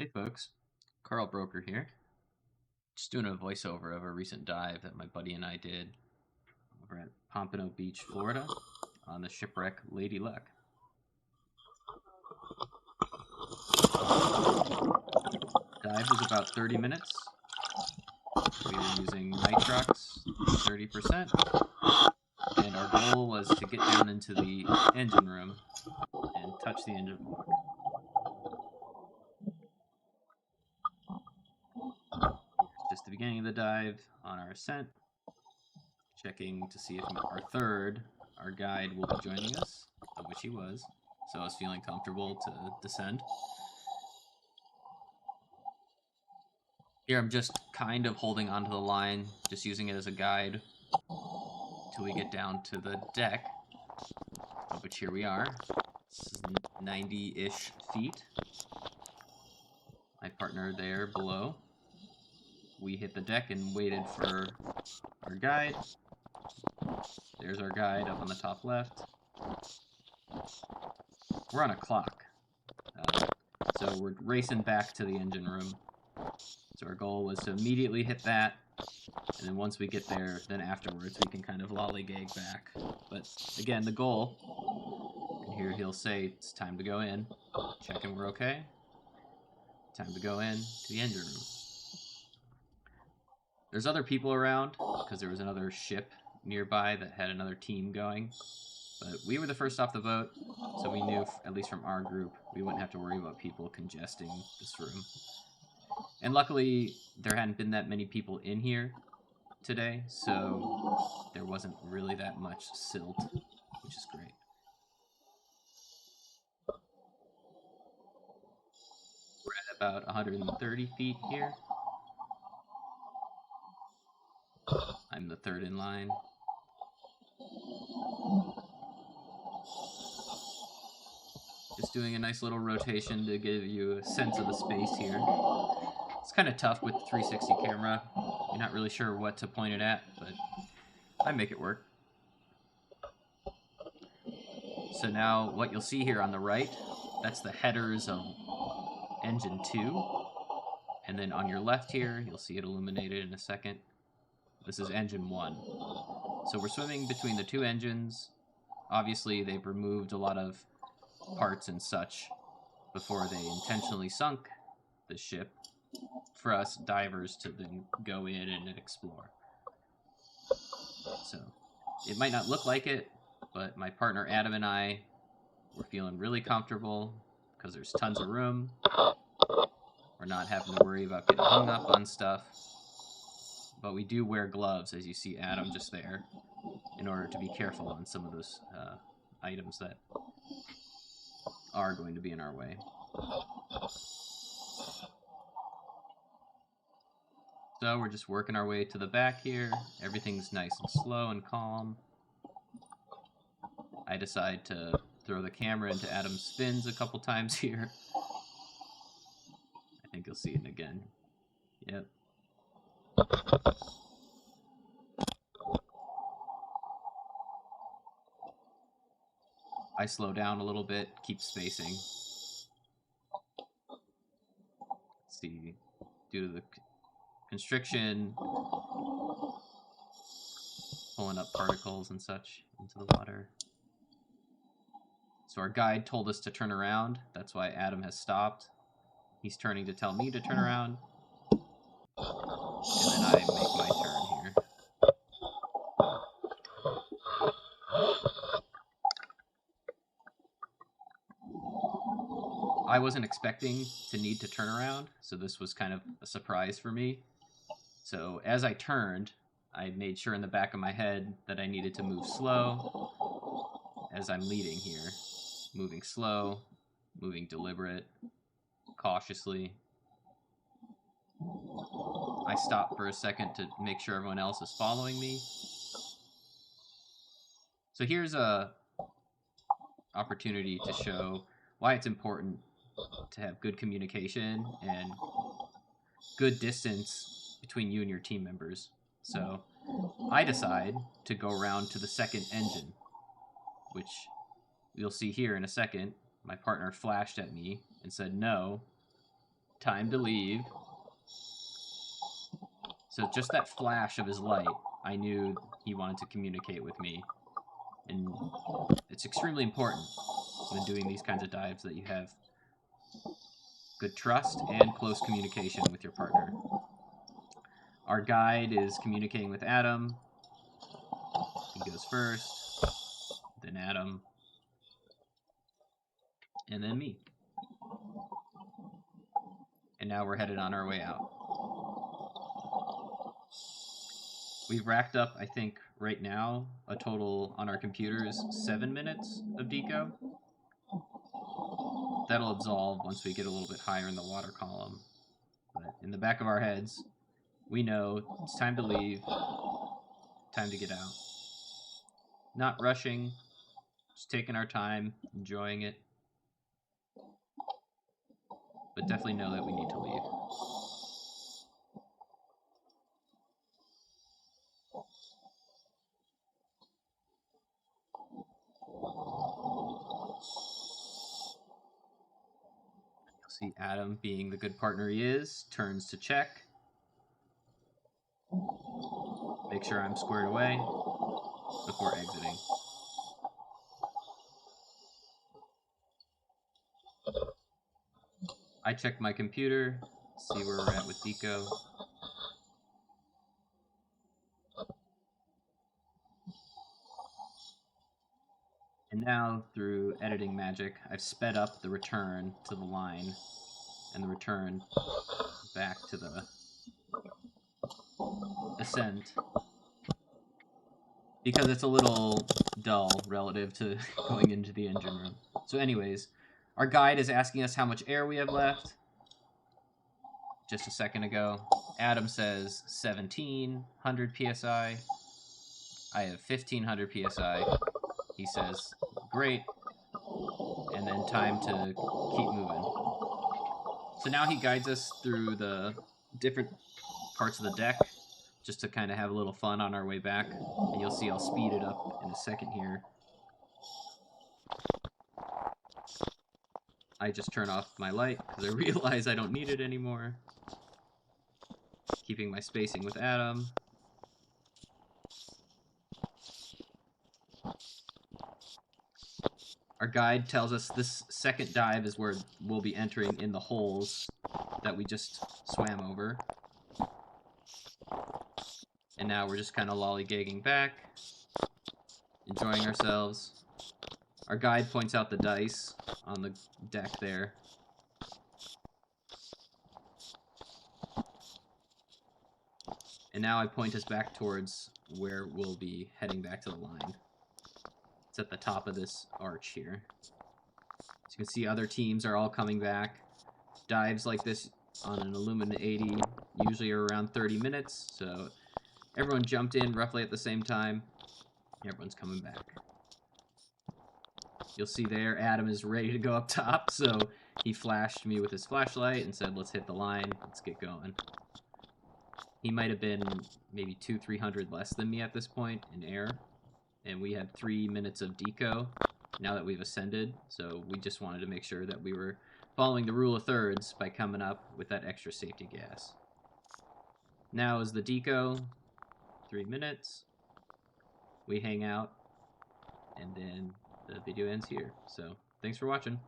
Hey folks, Carl Broker here. Just doing a voiceover of a recent dive that my buddy and I did over at Pompano Beach, Florida on the Shipwreck Lady Luck. Dive was about 30 minutes. We were using Nitrox 30%, and our goal was to get down into the engine room and touch the engine block. Just the beginning of the dive on our ascent, checking to see if our guide, will be joining us, of which he was, so I was feeling comfortable to descend. Here I'm just kind of holding onto the line, just using it as a guide till we get down to the deck, of which here we are. This is 90-ish feet. My partner there below. We hit the deck and waited for our guide. There's our guide up on the top left. We're on a clock, so we're racing back to the engine room. So our goal was to immediately hit that, and then once we get there, then afterwards we can kind of lollygag back. But again, the goal, and here he'll say it's time to go in, checking we're okay. Time to go in to the engine room. There's other people around, because there was another ship nearby that had another team going. But we were the first off the boat, so we knew, at least from our group, we wouldn't have to worry about people congesting this room. And luckily, there hadn't been that many people in here today, so there wasn't really that much silt, which is great. We're at about 130 feet here. I'm the third in line. Just doing a nice little rotation to give you a sense of the space here. It's kind of tough with the 360 camera. You're not really sure what to point it at, but I make it work. So now what you'll see here on the right, that's the headers of engine 2. And then on your left here, you'll see it illuminated in a second. This is engine 1. So we're swimming between the two engines. Obviously, they've removed a lot of parts and such before they intentionally sunk the ship for us divers to then go in and explore. So it might not look like it, but my partner Adam and I were feeling really comfortable because there's tons of room. We're not having to worry about getting hung up on stuff. But we do wear gloves, as you see Adam just there, in order to be careful on some of those items that are going to be in our way. So we're just working our way to the back here. Everything's nice and slow and calm. I decide to throw the camera into Adam's spins a couple times here. I think you'll see it again. Yep. I slow down a little bit, keep spacing. Let's see, due to the constriction, pulling up particles and such into the water. So our guide told us to turn around. That's why Adam has stopped. He's turning to tell me to turn around. And then I make my turn here. I wasn't expecting to need to turn around, so this was kind of a surprise for me. So as I turned, I made sure in the back of my head that I needed to move slow as I'm leading here. Moving slow, moving deliberate, cautiously. I stop for a second to make sure everyone else is following me. So here's a opportunity to show why it's important to have good communication and good distance between you and your team members. So I decide to go around to the second engine, which you'll see here in a second. My partner flashed at me and said no, time to leave. So just that flash of his light, I knew he wanted to communicate with me. And it's extremely important when doing these kinds of dives that you have good trust and close communication with your partner. Our guide is communicating with Adam. He goes first, then Adam, and then me. And now we're headed on our way out. We've racked up, I think, right now, a total on our computers, 7 minutes of deco. That'll absolve once we get a little bit higher in the water column. But in the back of our heads, we know it's time to leave, time to get out. Not rushing, just taking our time, enjoying it. But definitely know that we need to leave. You'll see Adam, being the good partner he is, turns to check. Make sure I'm squared away before exiting. I check my computer, see where we're at with deco. And now, through editing magic, I've sped up the return to the line and the return back to the ascent, because it's a little dull relative to going into the engine room. So anyways, our guide is asking us how much air we have left. Just a second ago, Adam says 1,700 psi. I have 1,500 psi. He says, great. And then time to keep moving. So now he guides us through the different parts of the deck, just to kind of have a little fun on our way back. And you'll see I'll speed it up in a second here. I just turn off my light because I realize I don't need it anymore. Keeping my spacing with Adam. Our guide tells us this second dive is where we'll be entering in the holes that we just swam over. And now we're just kind of lollygagging back, enjoying ourselves. Our guide points out the dice on the deck there. And now I point us back towards where we'll be heading back to the line. It's at the top of this arch here. As you can see, other teams are all coming back. Dives like this on an Illumina 80 usually are around 30 minutes, so everyone jumped in roughly at the same time. Everyone's coming back. You'll see there, Adam is ready to go up top, so he flashed me with his flashlight and said, let's hit the line, let's get going. He might have been maybe 200-300 less than me at this point in air, and we had 3 minutes of deco now that we've ascended, so we just wanted to make sure that we were following the rule of thirds by coming up with that extra safety gas. Now is the deco, 3 minutes, we hang out, and then the video ends here. So thanks for watching.